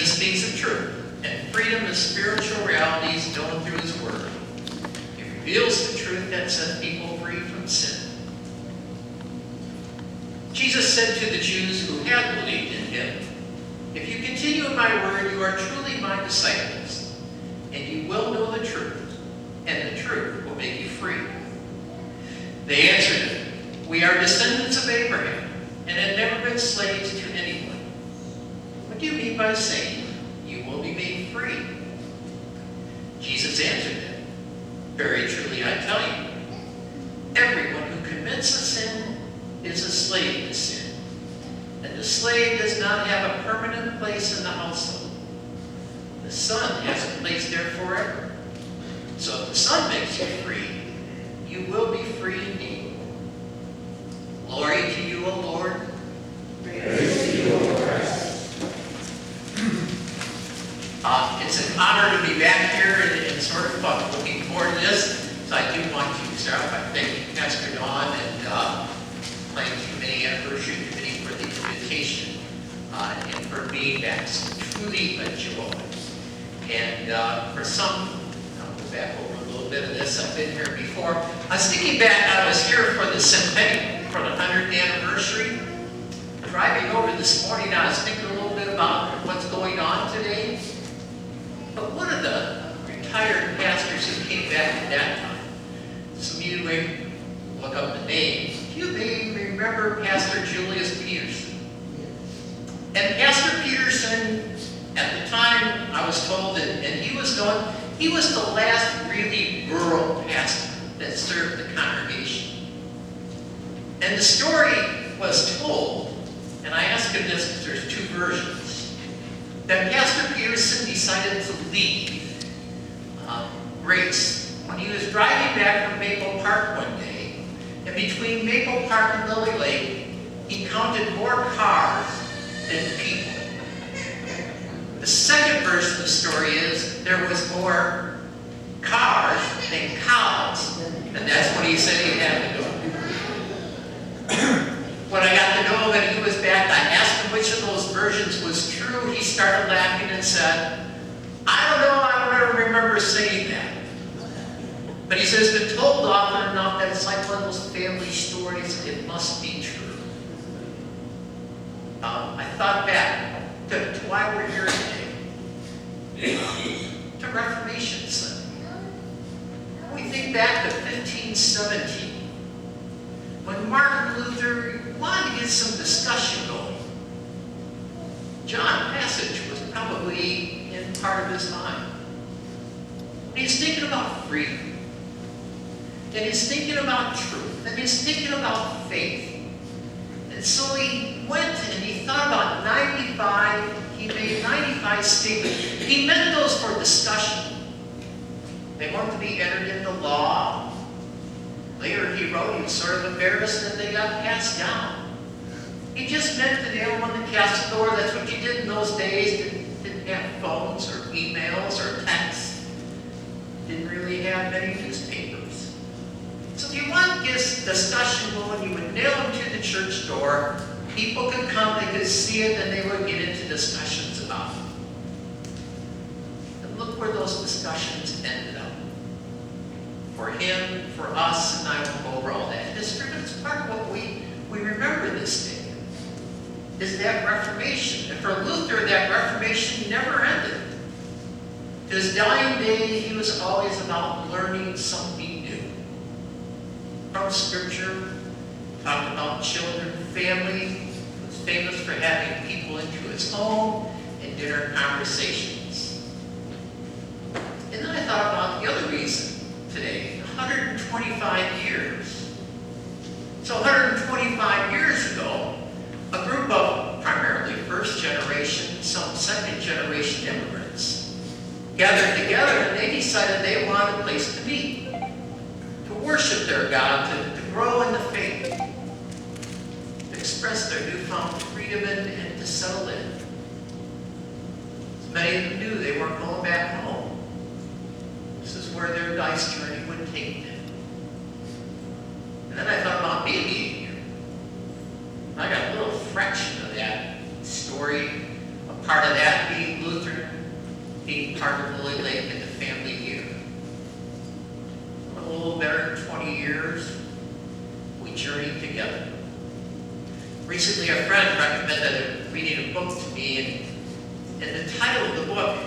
Jesus speaks the truth, and freedom is spiritual realities known through his word. He reveals the truth that sets people free from sin. Jesus said to the Jews who had believed in him, "If you continue in my word, you are truly my disciples, and you will know the truth, and the truth will make you free." They answered him, "We are descendants of Abraham, and have never been slaves to anyone. What do you mean by saying, you will be made free?" Jesus answered them, "Very truly I tell you, everyone who commits a sin is a slave to sin. And the slave does not have a permanent place in the household. The Son has a place there forever. So if the Son makes you free, you will be free indeed." Glory to you, O Lord. Praise to you, O Christ. It's an honor to be back here and sort of looking forward to this. So I do want to start off by thanking Pastor Dawn and Planning Committee, Anniversary Committee for the invitation and for being back. It's truly a joy. And for some, I'll go back over a little bit of this. I've been here before. I was thinking back, I was here for the centennial, for the 100th anniversary. Driving over this morning, I was thinking a little bit about what's going on today. But one of the retired pastors who came back at that time, some of you may look up the name. You may remember Pastor Julius Peterson. And Pastor Peterson, at the time, I was told, and he was known, he was the last really rural pastor that served the congregation. And the story was told, and I asked him this because there's two versions, that Pastor Peterson decided to leave Grace when he was driving back from Maple Park one day. And between Maple Park and Lily Lake, he counted more cars than people. The second version of the story is there was more cars than cows. And that's when he said he had to go. When I got to know that he was back, I asked him which of those versions was true. He started laughing and said, "I don't know, I don't ever remember saying that." But he says it's been told often enough that it's like one of those family stories. It must be true. I thought back to why we're here today. To Reformation Sunday. We think back to 1517. When Martin Luther wanted to get some discussion going. John Passage was probably in part of his mind. He's thinking about freedom. And he's thinking about truth. And he's thinking about faith. And so he went and he thought about 95. He made 95 statements. He meant those for discussion. They weren't to be entered into law. Later he wrote he was sort of embarrassed that they got passed down. He just meant to nail them on the castle door. That's what you did in those days. Didn't have phones or emails or texts. Didn't really have many newspapers. So if you want this discussion going, you would nail them to the church door. People could come, they could see it, and they would get into discussions about it. And look where those discussions ended up. For him, for us, and I won't go over all that history, but it's part of what we remember this day. Is that Reformation. And for Luther, that Reformation never ended. To his dying day, he was always about learning something new. From Scripture, talked about children, family. He was famous for having people into his home and dinner conversations. And then I thought about the other reason today, 125 years. So 125 years ago, a group of primarily first generation, some second generation immigrants gathered together and they decided they wanted a place to meet, to worship their God, to grow in the faith, to express their newfound freedom and to settle in. As many of them knew they weren't going back home. This is where their dice journey would take them. And then I thought about me being here. I got a little fraction of that story. A part of that being Luther being part of Lily Lake and the family here. A little better than 20 years, we journeyed together. Recently, a friend recommended reading a book to me, and the title of the book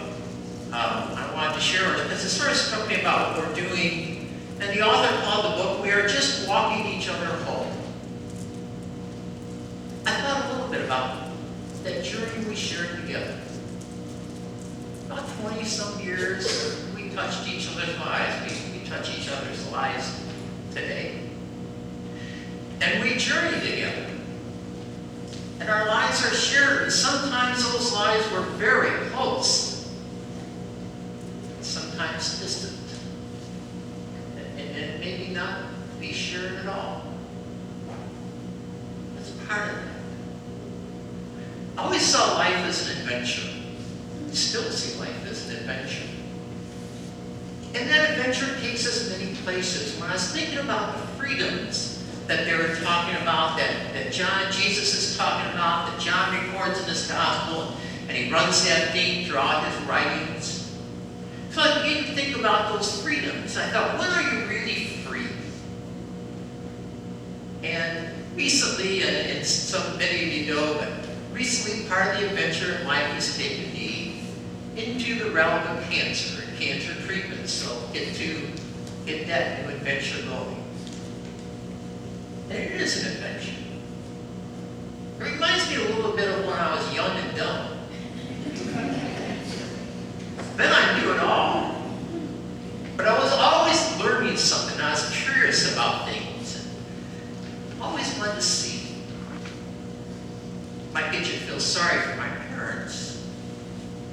I wanted to share with it because it sort of struck me about what we're doing. And the author called the book, "We Are Just Walking Each Other Home." I thought a little bit about that journey we shared together. About 20-some years, we touched each other's lives. We touch each other's lives today. And we journey together. And our lives are shared. And sometimes those lives were very close. Sometimes distant. And maybe not be shared at all. That's part of it. I always saw life as an adventure. I still see life as an adventure. And that adventure takes us many places. When I was thinking about the freedoms that they were talking about, that Jesus is talking about, that John records in his gospel, and he runs that theme throughout his writings. So I began to think about those freedoms. I thought, when are you really free? And recently, and many of you know, but recently part of the adventure in life has taken me into the realm of cancer and cancer treatment. So get that new adventure going. And it is an adventure. It reminds me a little bit of when I was young and dumb. Then I knew it all. But I was always learning something. I was curious about things. And always wanted to see. Might get you to feel sorry for my parents.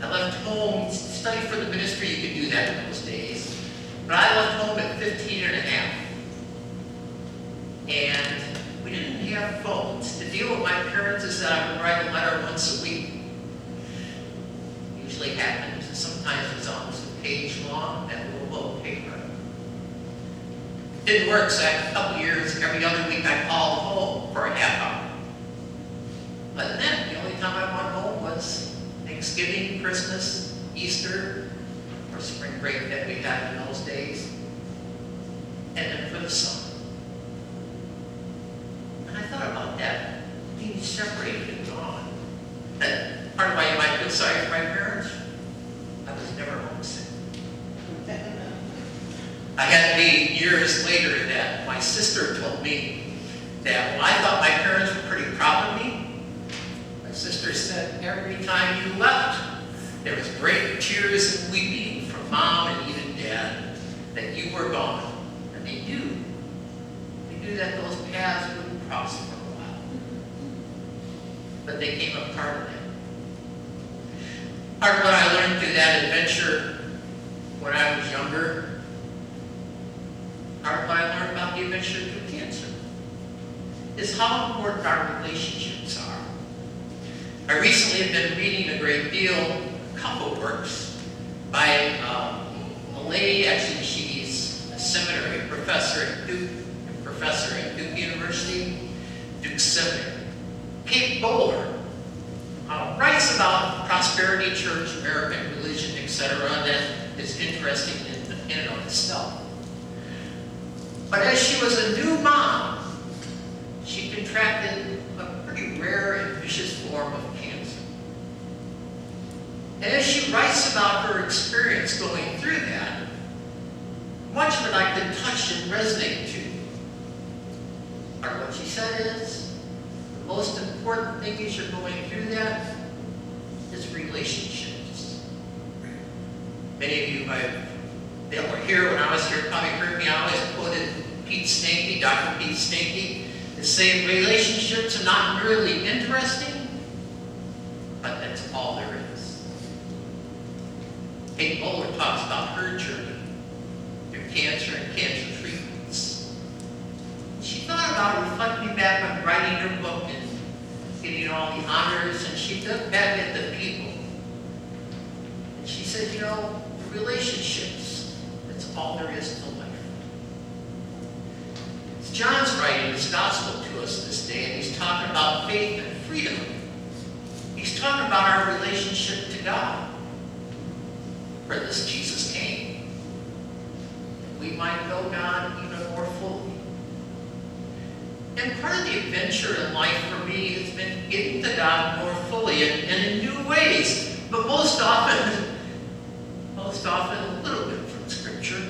I left home to study for the ministry. You could do that in those days. But I left home at 15 and a half. And we didn't have phones. To deal with my parents is that I would write a letter once a week. Usually happened. Sometimes it was almost a page long, that little paper. Didn't work, so after a couple years, every other week I called home for a half hour. But then, the only time I went home was Thanksgiving, Christmas, Easter, or spring break that we had in those days. And then for the summer. And I thought about that, being separated and gone. And part of why you might feel sorry for my parents, I was never homesick. I had to be years later that my sister told me that when I thought my parents were pretty proud of me, my sister said every time you left, there was great tears and weeping from Mom and even Dad that you were gone. And they knew. They knew that those paths wouldn't cross for a while. But they came a part of that. Part of what I learned through that adventure when I was younger, part of what I learned about the adventure through cancer, is how important our relationships are. I recently have been reading a great deal, a couple works, by a lady, actually she's a seminary professor at Duke University, Duke Seminary, Kate Bowler. Writes about prosperity, church, American religion, etc. That is interesting in and of itself. But as she was a new mom, she contracted a pretty rare and vicious form of cancer. And as she writes about her experience going through that, much of it I could touch and resonate to. Part of what she said is, the most important thing as you're going through that is relationships. Many of you that were here when I was here probably heard me. I always quoted Pete Stanky, Dr. Pete Stanky, as saying relationships are not really interesting, but that's all there is. Kate Bowler talks about her journey through cancer and cancer treatments. She thought about reflecting back on writing her book and getting all the honors, and she looked back at the people. And she said, you know, the relationships, that's all there is to life. It's John's writing his gospel to us this day, and he's talking about faith and freedom. He's talking about our relationship to God. For this Jesus came, that we might know God even more fully. And part of the adventure in life for me has been getting to God more fully and in new ways, but most often a little bit from Scripture,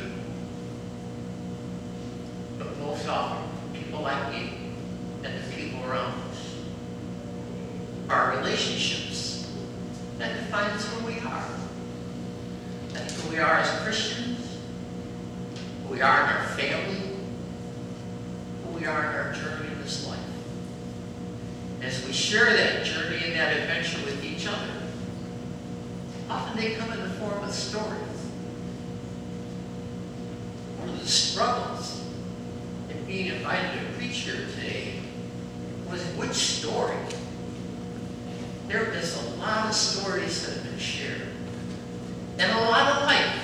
but most often from people like you and the people around us. Our relationships, that defines who we are. That's who we are as Christians, who we are in our family, who we are in our journey in this life. As we share that journey and that adventure with each other, often they come in the form of stories. One of the struggles in being invited to preach here today was which story. There is a lot of stories that have been shared. And a lot of life.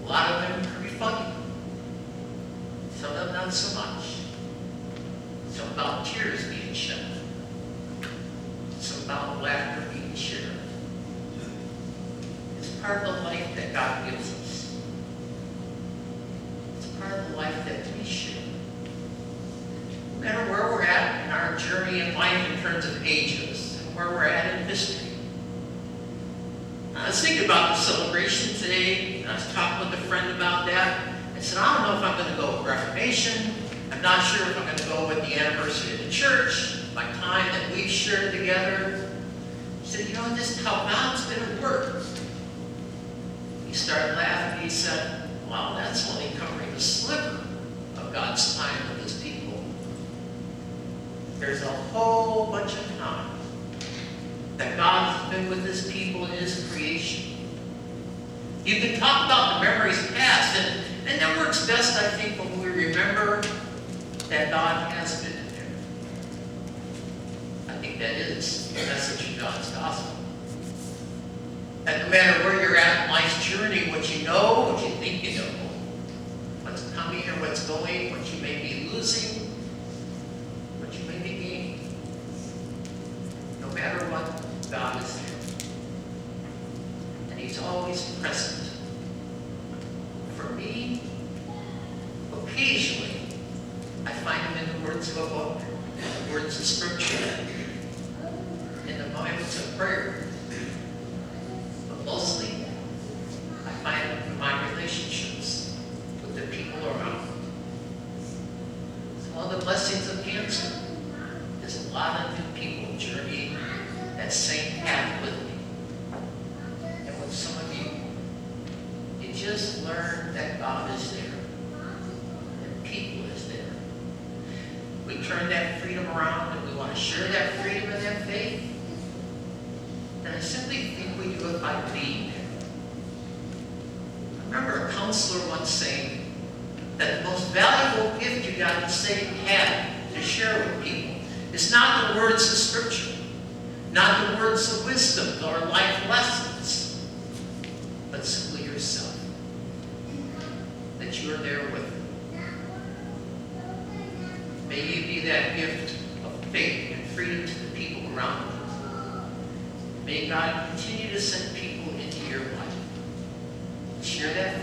A lot of them pretty funny. Some of them not so much. Some about tears being shed. Some about laughter being shared. It's part of the life that God gives us. It's part of the life that we share. No matter where we're at in our journey in life in terms of ages and where we're at in history. I was thinking about the celebration today, and I was talking with a friend about that. I said, I don't know if I'm going to go with Reformation. I'm not sure if I'm going to go with the anniversary of the church, my time that we've shared together. He said, just how God's been at work. He started laughing. He said, wow, that's only covering a sliver of God's time with his people. There's a whole bunch of time that God has been with his people in his creation. You can talk about the memories past, and that works best, I think, when we remember that God has been in there. I think that is the message of God's gospel. That no matter where you're at in life's journey, what you know, what you think you know, what's coming or what's going, what you may be losing, what you may be gaining, no matter what, God is there. And he's always present. For me, occasionally, I find him in the words of a book, in the words of Scripture, in the moments of prayer. But mostly, I find him in my relationships with the people around me. So one of the blessings of cancer is a lot of new people journeying that same path with me. And with some of you, you just learn that God is there. And people is there. We turn that freedom around and we want to share that freedom and that faith. And I simply think we do it by being there. I remember a counselor once saying that the most valuable gift you got to Satan had to share with people is not the words of Scripture, not the words of wisdom or life lessons, but simply yourself. That you are there with them. May you be that gift of faith and freedom to the people around you. May God continue to send people into your life. Share that